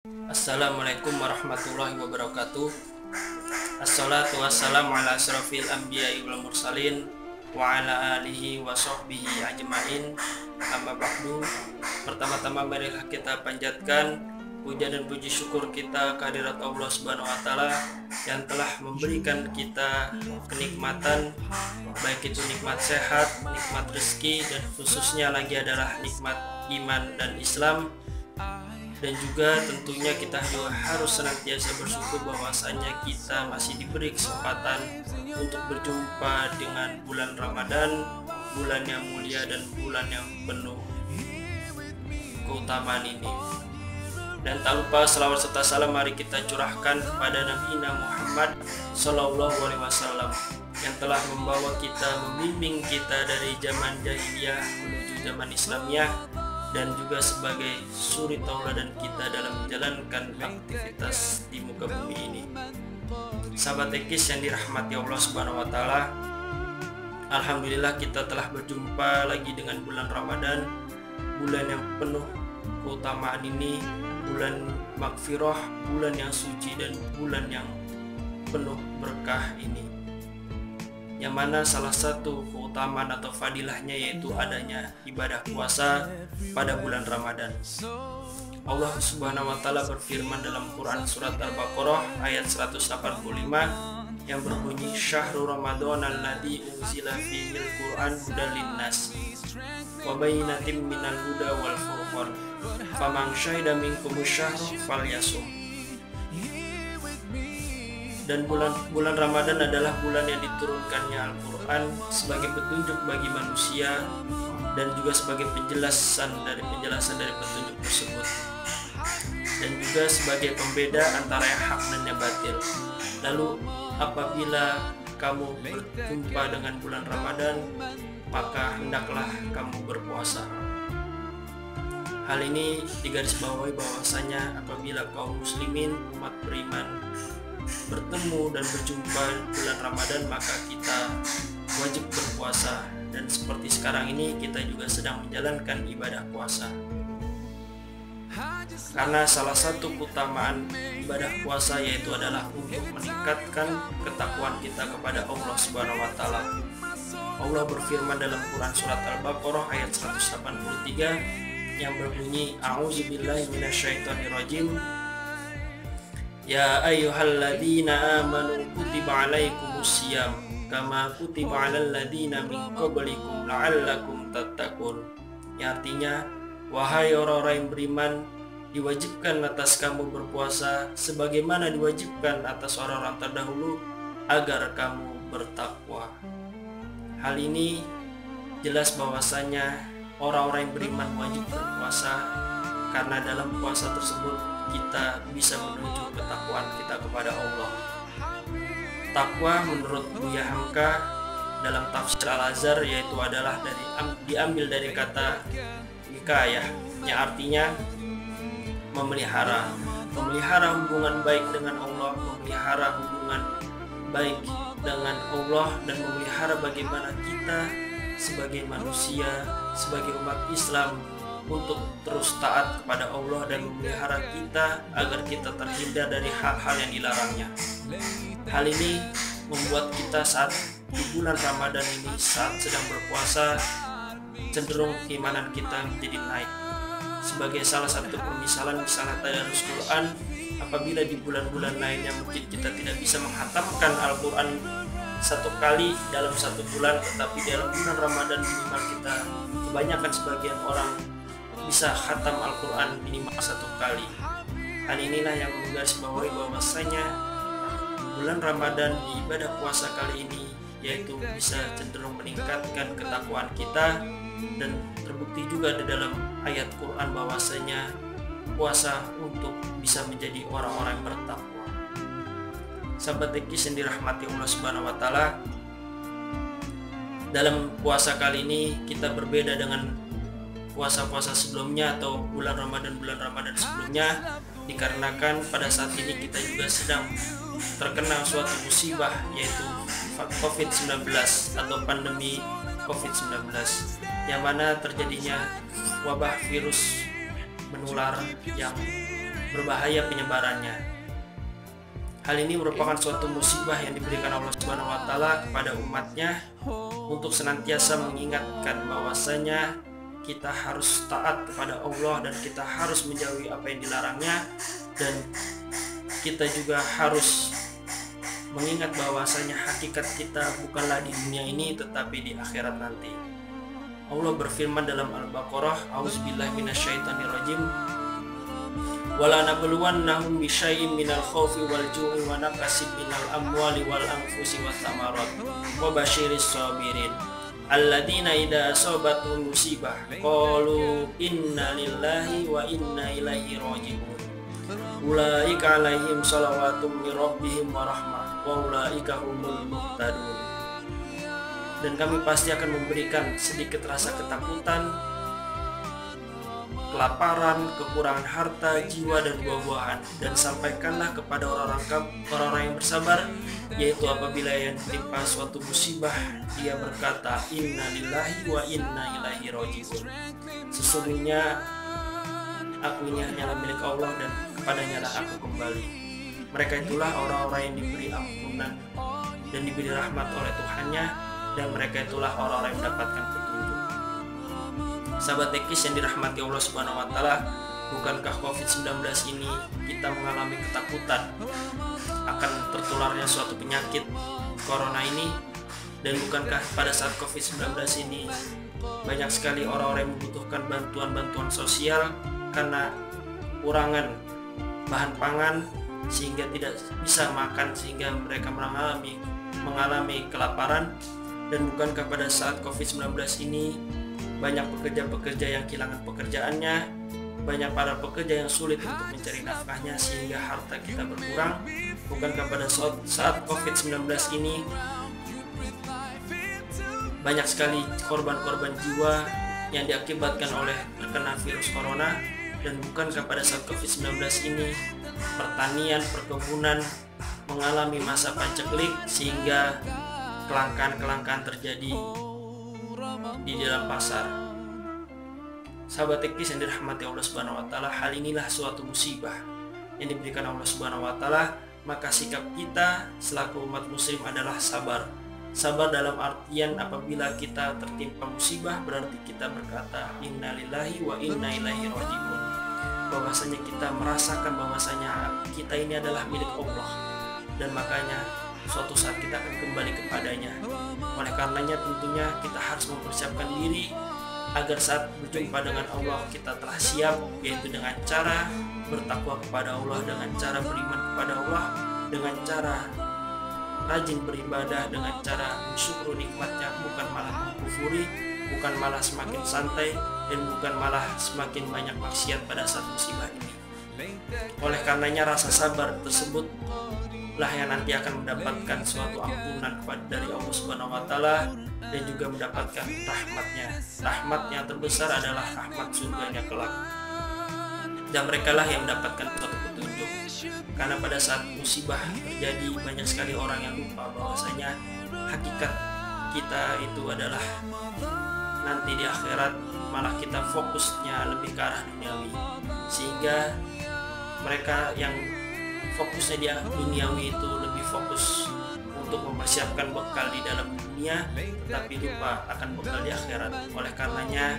Assalamualaikum warahmatullahi wabarakatuh. Assalatu wassalamu ala asrafil anbiya'i wal mursalin wa ala alihi wa sahbihi ajma'in. Amma ba'du. Pertama-tama marilah kita panjatkan puja dan puji syukur kita kehadirat Allah Subhanahu wa taala yang telah memberikan kita kenikmatan, baik itu nikmat sehat, nikmat rezeki, dan khususnya lagi adalah nikmat iman dan Islam. Dan juga tentunya kita juga harus senantiasa bersyukur bahwasanya kita masih diberi kesempatan untuk berjumpa dengan bulan Ramadan, bulan yang mulia dan bulan yang penuh keutamaan ini. Dan tak lupa selawat serta salam mari kita curahkan kepada Nabi Muhammad SAW yang telah membawa kita, membimbing kita dari zaman jahiliyah menuju zaman Islamiyah, dan juga sebagai suri tauladan kita dalam menjalankan aktivitas di muka bumi ini. Sahabat Ekis yang dirahmati Allah Subhanahu wa taala, alhamdulillah kita telah berjumpa lagi dengan bulan Ramadan, bulan yang penuh keutamaan ini, bulan magfirah, bulan yang suci dan bulan yang penuh berkah ini. Yang mana salah satu keutamaan atau fadilahnya yaitu adanya ibadah puasa pada bulan Ramadan. Allah Subhanahu wa taala berfirman dalam Quran surat Al-Baqarah ayat 185 yang berbunyi, Syahrul Ramadan alladzi unzila fihil Qur'an hudal linnas wa bayyinatin minal huda wal furqan faman syahida minkumus syahra falyasum. Dan bulan Ramadan adalah bulan yang diturunkannya Al-Quran sebagai petunjuk bagi manusia dan juga sebagai penjelasan dari petunjuk tersebut, dan juga sebagai pembeda antara yang hak dan yang batil. Lalu apabila kamu berjumpa dengan bulan Ramadan, maka hendaklah kamu berpuasa. Hal ini digarisbawahi bahwasanya apabila kaum muslimin, umat beriman, bertemu dan berjumpa bulan Ramadan, maka kita wajib berpuasa. Dan seperti sekarang ini kita juga sedang menjalankan ibadah puasa, karena salah satu keutamaan ibadah puasa yaitu adalah untuk meningkatkan ketakwaan kita kepada Allah Subhanahu wa taala. Allah berfirman dalam Quran surat Al-Baqarah ayat 183 yang berbunyi, A'udzubillahi minasyaitonirrajim, Ya ayyuhalladzina amanu kutiba alaikumusiyam kama kutiba alal ladzina min qablikum la'allakum tattaqun. Yang artinya, wahai orang-orang yang beriman, diwajibkan atas kamu berpuasa sebagaimana diwajibkan atas orang-orang terdahulu agar kamu bertakwa. Hal ini jelas bahwasanya orang-orang yang beriman wajib berpuasa, karena dalam puasa tersebut kita bisa menuju ketakwaan kita kepada Allah. Takwa menurut Buya Hamka dalam tafsir Al-Azhar yaitu adalah diambil dari kata wikayah, yang artinya memelihara hubungan baik dengan Allah, memelihara hubungan baik dengan Allah, dan memelihara bagaimana kita sebagai manusia, sebagai umat Islam untuk terus taat kepada Allah dan memelihara kita agar kita terhindar dari hal-hal yang dilarangnya. Hal ini membuat kita saat di bulan Ramadan ini, saat sedang berpuasa, cenderung keimanan kita menjadi naik. Sebagai salah satu permisalan, misalnya tadarus Quran, apabila di bulan-bulan lainnya mungkin kita tidak bisa menghatamkan Al-Quran satu kali dalam satu bulan, tetapi dalam bulan Ramadan minimal kita, kebanyakan sebagian orang bisa khatam Al-Quran minimal satu kali. Hal inilah yang menggarisbawahi bahwasanya bulan Ramadan di ibadah puasa kali ini yaitu bisa cenderung meningkatkan ketakwaan kita, dan terbukti juga di dalam ayat Quran bahwasanya puasa untuk bisa menjadi orang-orang yang bertakwa. Sahabat Ekis yang dirahmati Allah Subhanahu wa taala, dalam puasa kali ini kita berbeda dengan puasa-puasa sebelumnya atau bulan Ramadan sebelumnya, dikarenakan pada saat ini kita juga sedang terkena suatu musibah yaitu COVID-19 atau pandemi COVID-19, yang mana terjadinya wabah virus menular yang berbahaya penyebarannya. Hal ini merupakan suatu musibah yang diberikan Allah Subhanahu wa taala kepada umatnya untuk senantiasa mengingatkan bahwasanya kita harus taat kepada Allah dan kita harus menjauhi apa yang dilarangnya, dan kita juga harus mengingat bahwasanya hakikat kita bukanlah di dunia ini tetapi di akhirat nanti. Allah berfirman dalam Al-Baqarah, A'udzubillahi minasyaitonirrajim, wala nabluwannahum bisyai'in minal khaufi wal ju'i wa naqsin minal amwali wal anfusi wath thamarat wa basyiris sabirin alladzina idza asabatuhum musibah qalu inna lillahi wa inna ilaihi raji'un ulaika alaihim shalawatum mir rabbihim wa rahmah wa ulaika humul muhtadun. Dan kami pasti akan memberikan sedikit rasa ketakutan, kelaparan, kekurangan harta, jiwa, dan buah-buahan, dan sampaikanlah kepada orang-orang yang bersabar, yaitu apabila yang ditimpa suatu musibah dia berkata inna lillahi wa inna ilaihi raji'un, sesungguhnya aku ini hanyalah milik Allah dan kepadanya lah aku kembali. Mereka itulah orang-orang yang diberi ampunan dan diberi rahmat oleh Tuhannya, dan mereka itulah orang-orang yang mendapatkan petunjuk. Sahabat Tekis yang dirahmati Allah Subhanahu wa taala, bukankah COVID-19 ini kita mengalami ketakutan akan tertularnya suatu penyakit corona ini, dan bukankah pada saat COVID-19 ini banyak sekali orang-orang yang membutuhkan bantuan-bantuan sosial karena kurangan bahan pangan sehingga tidak bisa makan, sehingga mereka mengalami kelaparan. Dan bukankah pada saat COVID-19 ini banyak pekerja-pekerja yang kehilangan pekerjaannya, banyak para pekerja yang sulit untuk mencari nafkahnya sehingga harta kita berkurang? Bukankah pada saat COVID-19 ini banyak sekali korban-korban jiwa yang diakibatkan oleh terkena virus corona? Dan bukankah pada saat COVID-19 ini pertanian, perkebunan mengalami masa paceklik sehingga kelangkaan terjadi di dalam pasar? Sahabat Tekis yang dirahmati Allah Subhanahu wa taala, hal inilah suatu musibah yang diberikan Allah Subhanahu wa taala, maka sikap kita selaku umat muslim adalah sabar. Sabar dalam artian apabila kita tertimpa musibah berarti kita berkata innalillahi wa inna ilaihi raji'un, bahwasanya kita merasakan bahwasanya kita ini adalah milik Allah, dan makanya suatu saat kita akan kembali kepadanya. Oleh karenanya tentunya kita harus mempersiapkan diri agar saat berjumpa dengan Allah kita telah siap, yaitu dengan cara bertakwa kepada Allah, dengan cara beriman kepada Allah, dengan cara rajin beribadah, dengan cara mensyukuri nikmatnya, bukan malah mengkufuri, bukan malah semakin santai, dan bukan malah semakin banyak maksiat pada saat musibah ini. Oleh karenanya rasa sabar tersebut lah yang nanti akan mendapatkan suatu ampunan dari Allah Subhanahu wa taala, dan juga mendapatkan rahmatnya. Rahmat yang terbesar adalah rahmat surganya kelak, dan mereka lah yang mendapatkan suatu petunjuk. Karena pada saat musibah terjadi banyak sekali orang yang lupa bahwasanya hakikat kita itu adalah nanti di akhirat, malah kita fokusnya lebih ke arah duniawi, sehingga mereka yang fokusnya di duniawi itu lebih fokus untuk mempersiapkan bekal di dalam dunia, tetapi lupa akan bekal di akhirat. Oleh karenanya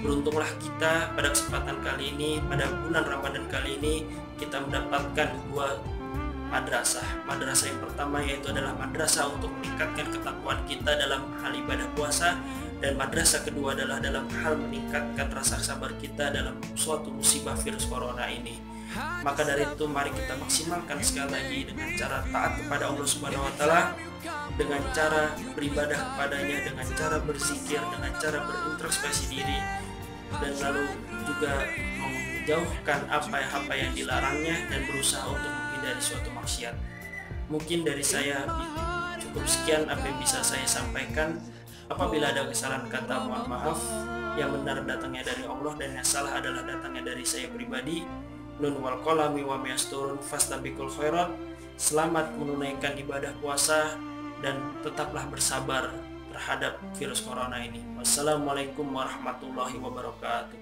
beruntunglah kita pada kesempatan kali ini, pada bulan Ramadan kali ini, kita mendapatkan dua madrasah. Madrasah yang pertama yaitu adalah madrasah untuk meningkatkan ketakwaan kita dalam hal ibadah puasa, dan madrasah kedua adalah dalam hal meningkatkan rasa sabar kita dalam suatu musibah virus corona ini. Maka dari itu mari kita maksimalkan sekali lagi dengan cara taat kepada Allah Subhanahu wa taala, dengan cara beribadah kepadanya, dengan cara berzikir, dengan cara berintrospeksi diri, dan lalu juga menjauhkan apa yang dilarangnya dan berusaha untuk menghindari suatu maksiat. Mungkin dari saya cukup sekian apa yang bisa saya sampaikan. Apabila ada kesalahan kata, mohon maaf. Yang benar datangnya dari Allah dan yang salah adalah datangnya dari saya pribadi. Nun wal qalami wa mayasturun fastabiqul khairat. Selamat menunaikan ibadah puasa dan tetaplah bersabar terhadap virus corona ini. Wassalamualaikum warahmatullahi wabarakatuh.